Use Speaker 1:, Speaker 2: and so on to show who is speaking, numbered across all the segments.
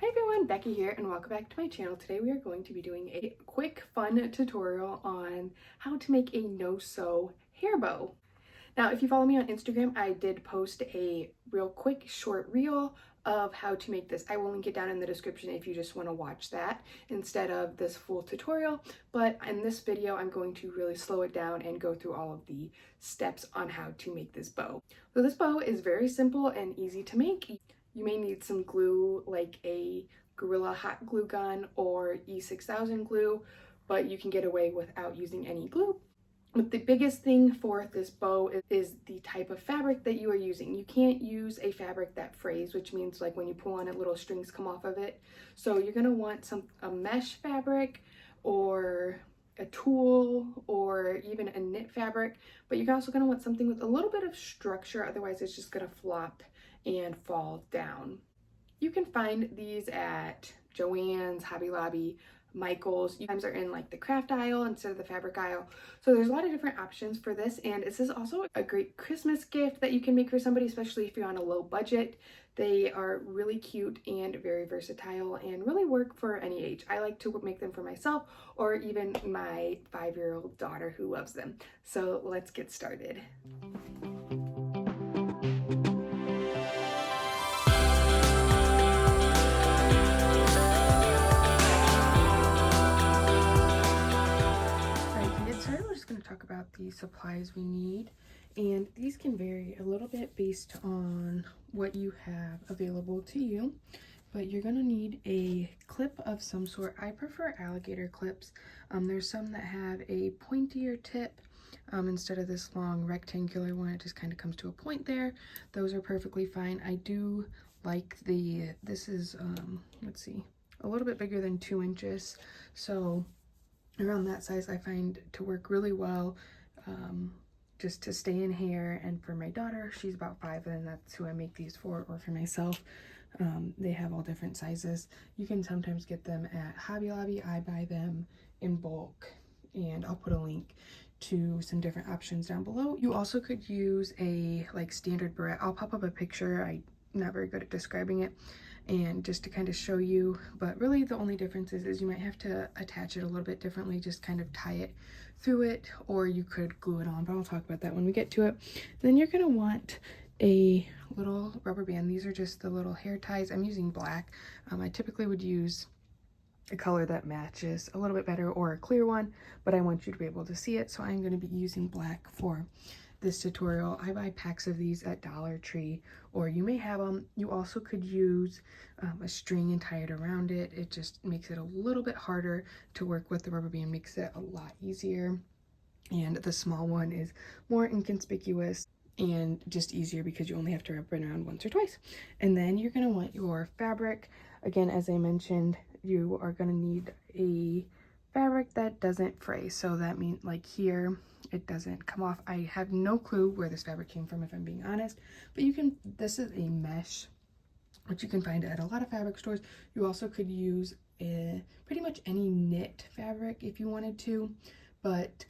Speaker 1: Hi everyone, Becky here and welcome back to my channel. Today we are going to be doing a quick fun tutorial on how to make a no-sew hair bow. Now if you follow me on Instagram, I did post a real quick short reel of how to make this. I will link it down in the description if you just want to watch that instead of this full tutorial, but in this video I'm going to really slow it down and go through all of the steps on how to make this bow. So this bow is very simple and easy to make. You may need some glue like a Gorilla hot glue gun or E6000 glue, but you can get away without using any glue. But the biggest thing for this bow is the type of fabric that you are using. You can't use a fabric that frays, which means like when you pull on it, little strings come off of it. So you're gonna want a mesh fabric or a tulle or even a knit fabric, but you're also gonna want something with a little bit of structure, otherwise it's just gonna flop and fall down. You can find these at Joann's, Hobby Lobby, Michael's. Sometimes they're in like the craft aisle instead of the fabric aisle. So there's a lot of different options for this, and this is also a great Christmas gift that you can make for somebody, especially if you're on a low budget. They are really cute and very versatile and really work for any age. I like to make them for myself or even my 5-year-old daughter who loves them. So let's get started. Talk about the supplies we need, and these can vary a little bit based on what you have available to you, but you're gonna need a clip of some sort. I prefer alligator clips. There's some that have a pointier tip instead of this long rectangular one. It just kind of comes to a point there. Those are perfectly fine. I do like this is let's see, a little bit bigger than 2 inches, so around that size I find to work really well, just to stay in hair. And for my daughter, she's about 5, and that's who I make these for, or for myself. They have all different sizes. You can sometimes get them at Hobby Lobby. I buy them in bulk, and I'll put a link to some different options down below. You also could use a like standard barrette. I'll pop up a picture. I'm not very good at describing it, and just to kind of show you, but really the only difference is you might have to attach it a little bit differently, just kind of tie it through it, or you could glue it on, but I'll talk about that when we get to it. Then you're going to want a little rubber band. These are just the little hair ties. I'm using black. I typically would use a color that matches a little bit better, or a clear one, but I want you to be able to see it, so I'm going to be using black for this tutorial. I buy packs of these at Dollar Tree, or you may have them. You also could use a string and tie it around it. It just makes it a little bit harder to work with. The rubber band makes it a lot easier, and the small one is more inconspicuous and just easier because you only have to wrap it around once or twice. And then you're going to want your fabric. Again, as I mentioned, you are going to need a fabric that doesn't fray, so that means like here it doesn't come off. I have no clue where this fabric came from, if I'm being honest, but this is a mesh, which you can find at a lot of fabric stores. You also could use pretty much any knit fabric if you wanted to, but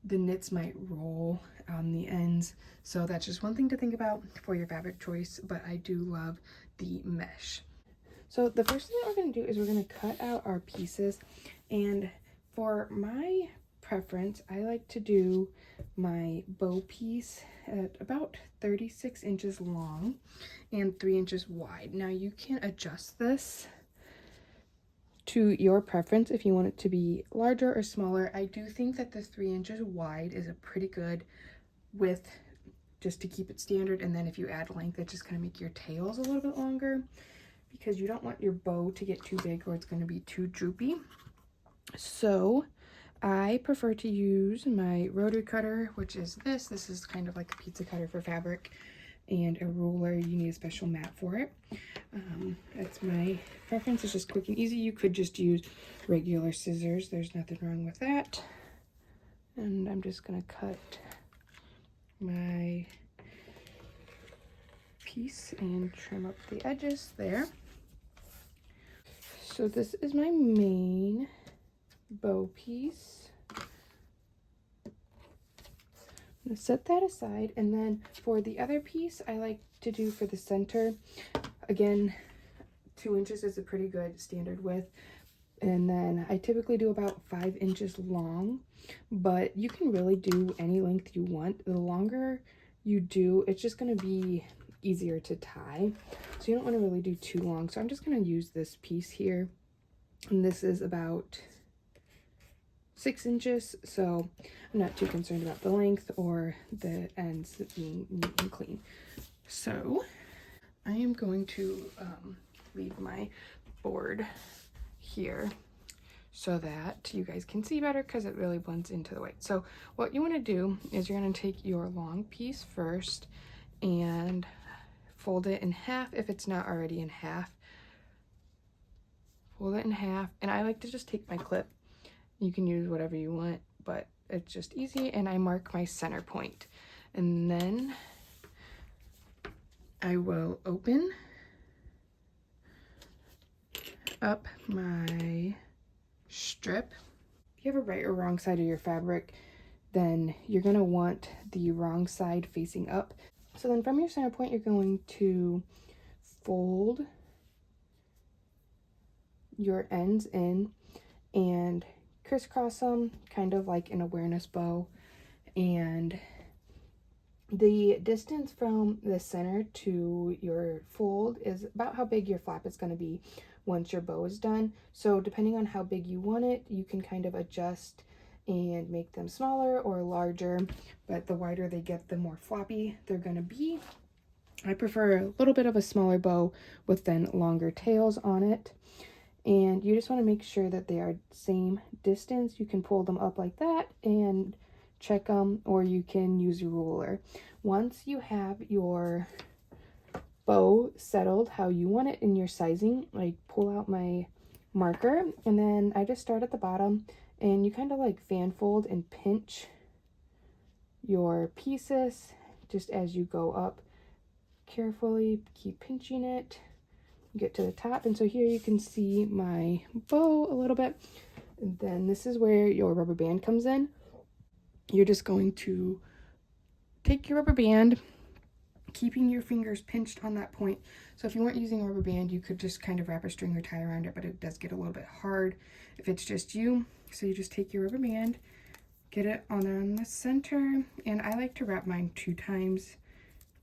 Speaker 1: the knits might roll on the ends, so that's just one thing to think about for your fabric choice, but I do love the mesh. So the first thing that we're going to do is we're going to cut out our pieces, and for my preference, I like to do my bow piece at about 36 inches long and 3 inches wide. Now you can adjust this to your preference if you want it to be larger or smaller. I do think that the 3 inches wide is a pretty good width, just to keep it standard, and then if you add length, it's just going to make your tails a little bit longer, because you don't want your bow to get too big or it's going to be too droopy. So I prefer to use my rotary cutter, which is this. This is kind of like a pizza cutter for fabric, and a ruler. You need a special mat for it. That's my preference. It's just quick and easy. You could just use regular scissors. There's nothing wrong with that. And I'm just going to cut my piece and trim up the edges there. So this is my main bow piece. I'm going to set that aside, and then for the other piece, I like to do for the center, again, 2 inches is a pretty good standard width. And then I typically do about 5 inches long, but you can really do any length you want. The longer you do, it's just going to be easier to tie. So you don't want to really do too long. So I'm just going to use this piece here. And this is about 6 inches. So I'm not too concerned about the length or the ends being neat and clean. So I am going to leave my board here so that you guys can see better because it really blends into the white. So what you want to do is you're going to take your long piece first and fold it in half if it's not already in half. Fold it in half, and I like to just take my clip. You can use whatever you want, but it's just easy, and I mark my center point. And then I will open up my strip. If you have a right or wrong side of your fabric, then you're going to want the wrong side facing up. So then from your center point, you're going to fold your ends in and crisscross them, kind of like an awareness bow. And the distance from the center to your fold is about how big your flap is going to be once your bow is done. So depending on how big you want it, you can kind of adjust and make them smaller or larger, but the wider they get, the more floppy they're going to be. I prefer a little bit of a smaller bow with then longer tails on it. And you just want to make sure that they are same distance. You can pull them up like that and check them, or you can use a ruler. Once you have your bow settled how you want it in your sizing, I pull out my marker, and then I just start at the bottom, and you kind of like fan fold and pinch your pieces just as you go up. Carefully keep pinching it, get to the top. And so here you can see my bow a little bit. And then this is where your rubber band comes in. You're just going to take your rubber band, keeping your fingers pinched on that point. So if you weren't using a rubber band, you could just kind of wrap a string or tie around it, but it does get a little bit hard if it's just you. So you just take your rubber band, get it on the center, and I like to wrap mine 2 times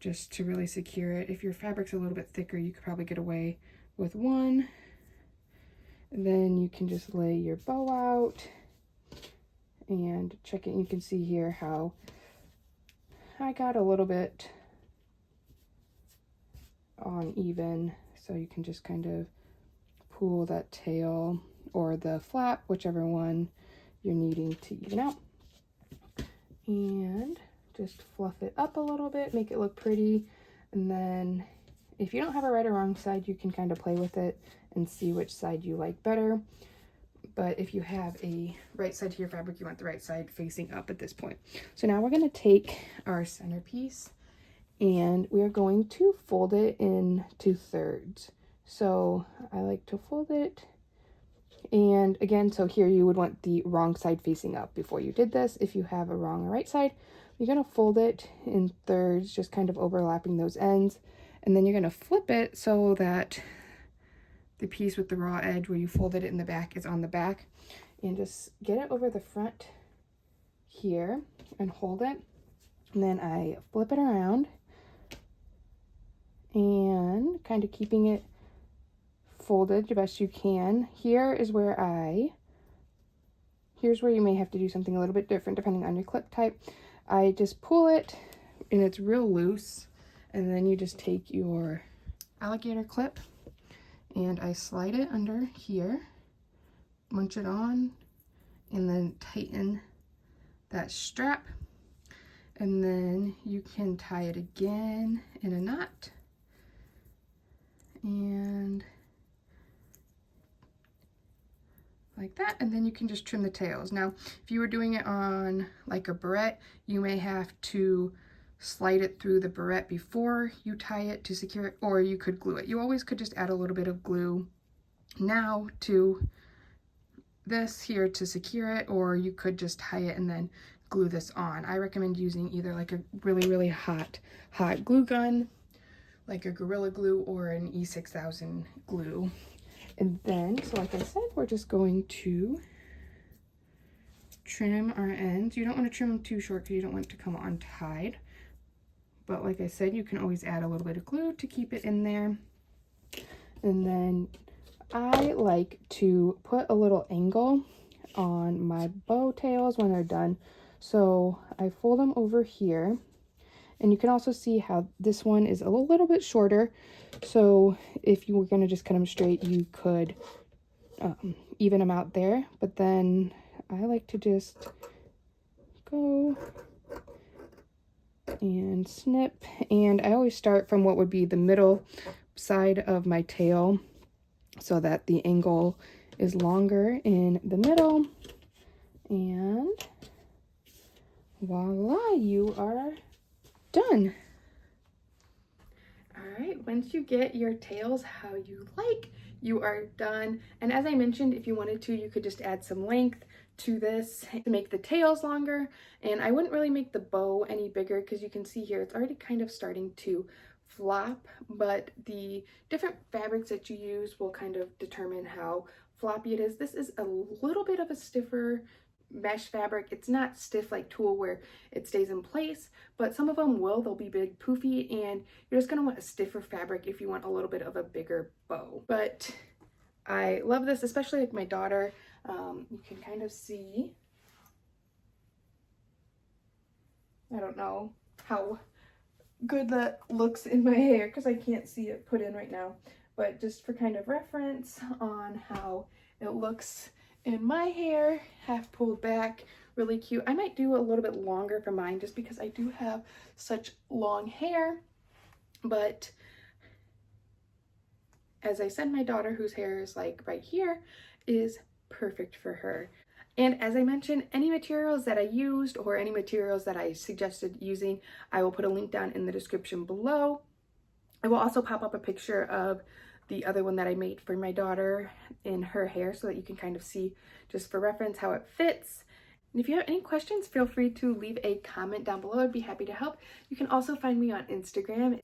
Speaker 1: just to really secure it. If your fabric's a little bit thicker, you could probably get away with 1. And then you can just lay your bow out and check it. You can see here how I got a little bit uneven, so you can just kind of pull that tail or the flap, whichever one you're needing to even out, and just fluff it up a little bit, make it look pretty. And then if you don't have a right or wrong side, you can kind of play with it and see which side you like better. But if you have a right side to your fabric, you want the right side facing up at this point. So now we're going to take our centerpiece and we are going to fold it into thirds. So I like to fold it. And again, so here you would want the wrong side facing up before you did this. If you have a wrong or right side, you're going to fold it in thirds, just kind of overlapping those ends. And then you're going to flip it so that the piece with the raw edge where you folded it in the back is on the back. And just get it over the front here and hold it. And then I flip it around and kind of keeping it folded the best you can. Here's where you may have to do something a little bit different depending on your clip type. I just pull it and it's real loose, and then you just take your alligator clip and I slide it under here, munch it on, and then tighten that strap, and then you can tie it again in a knot and like that, and then you can just trim the tails. Now, if you were doing it on like a barrette, you may have to slide it through the barrette before you tie it to secure it, or you could glue it. You always could just add a little bit of glue now to this here to secure it, or you could just tie it and then glue this on. I recommend using either like a really hot glue gun, like a Gorilla Glue or an E6000 glue. And then, so like I said, we're just going to trim our ends. You don't want to trim them too short because you don't want it to come untied. But like I said, you can always add a little bit of glue to keep it in there. And then I like to put a little angle on my bow tails when they're done. So I fold them over here. And you can also see how this one is a little bit shorter. So if you were going to just cut them straight, you could even them out there. But then I like to just go and snip. And I always start from what would be the middle side of my tail so that the angle is longer in the middle. And voila, you are done. All right, once you get your tails how you like, you are done. And as I mentioned, if you wanted to, you could just add some length to this to make the tails longer. And I wouldn't really make the bow any bigger because you can see here it's already kind of starting to flop, but the different fabrics that you use will kind of determine how floppy it is. This is a little bit of a stiffer mesh fabric. It's not stiff like tulle where it stays in place, but some of them will. They'll be big poofy, and you're just gonna want a stiffer fabric if you want a little bit of a bigger bow. But I love this, especially like my daughter. You can kind of see, I don't know how good that looks in my hair because I can't see it put in right now, but just for kind of reference on how it looks in my hair, half pulled back, really cute. I might do a little bit longer for mine just because I do have such long hair, but as I said, my daughter, whose hair is like right here, is perfect for her. And as I mentioned, any materials that I used or any materials that I suggested using, I will put a link down in the description below. I will also pop up a picture of the other one that I made for my daughter in her hair so that you can kind of see, just for reference, how it fits. And if you have any questions, feel free to leave a comment down below. I'd be happy to help. You can also find me on Instagram.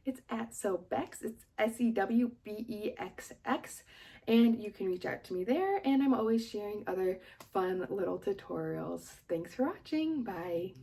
Speaker 1: It's at Sewbex. It's SEWBEXX. And you can reach out to me there. And I'm always sharing other fun little tutorials. Thanks for watching. Bye.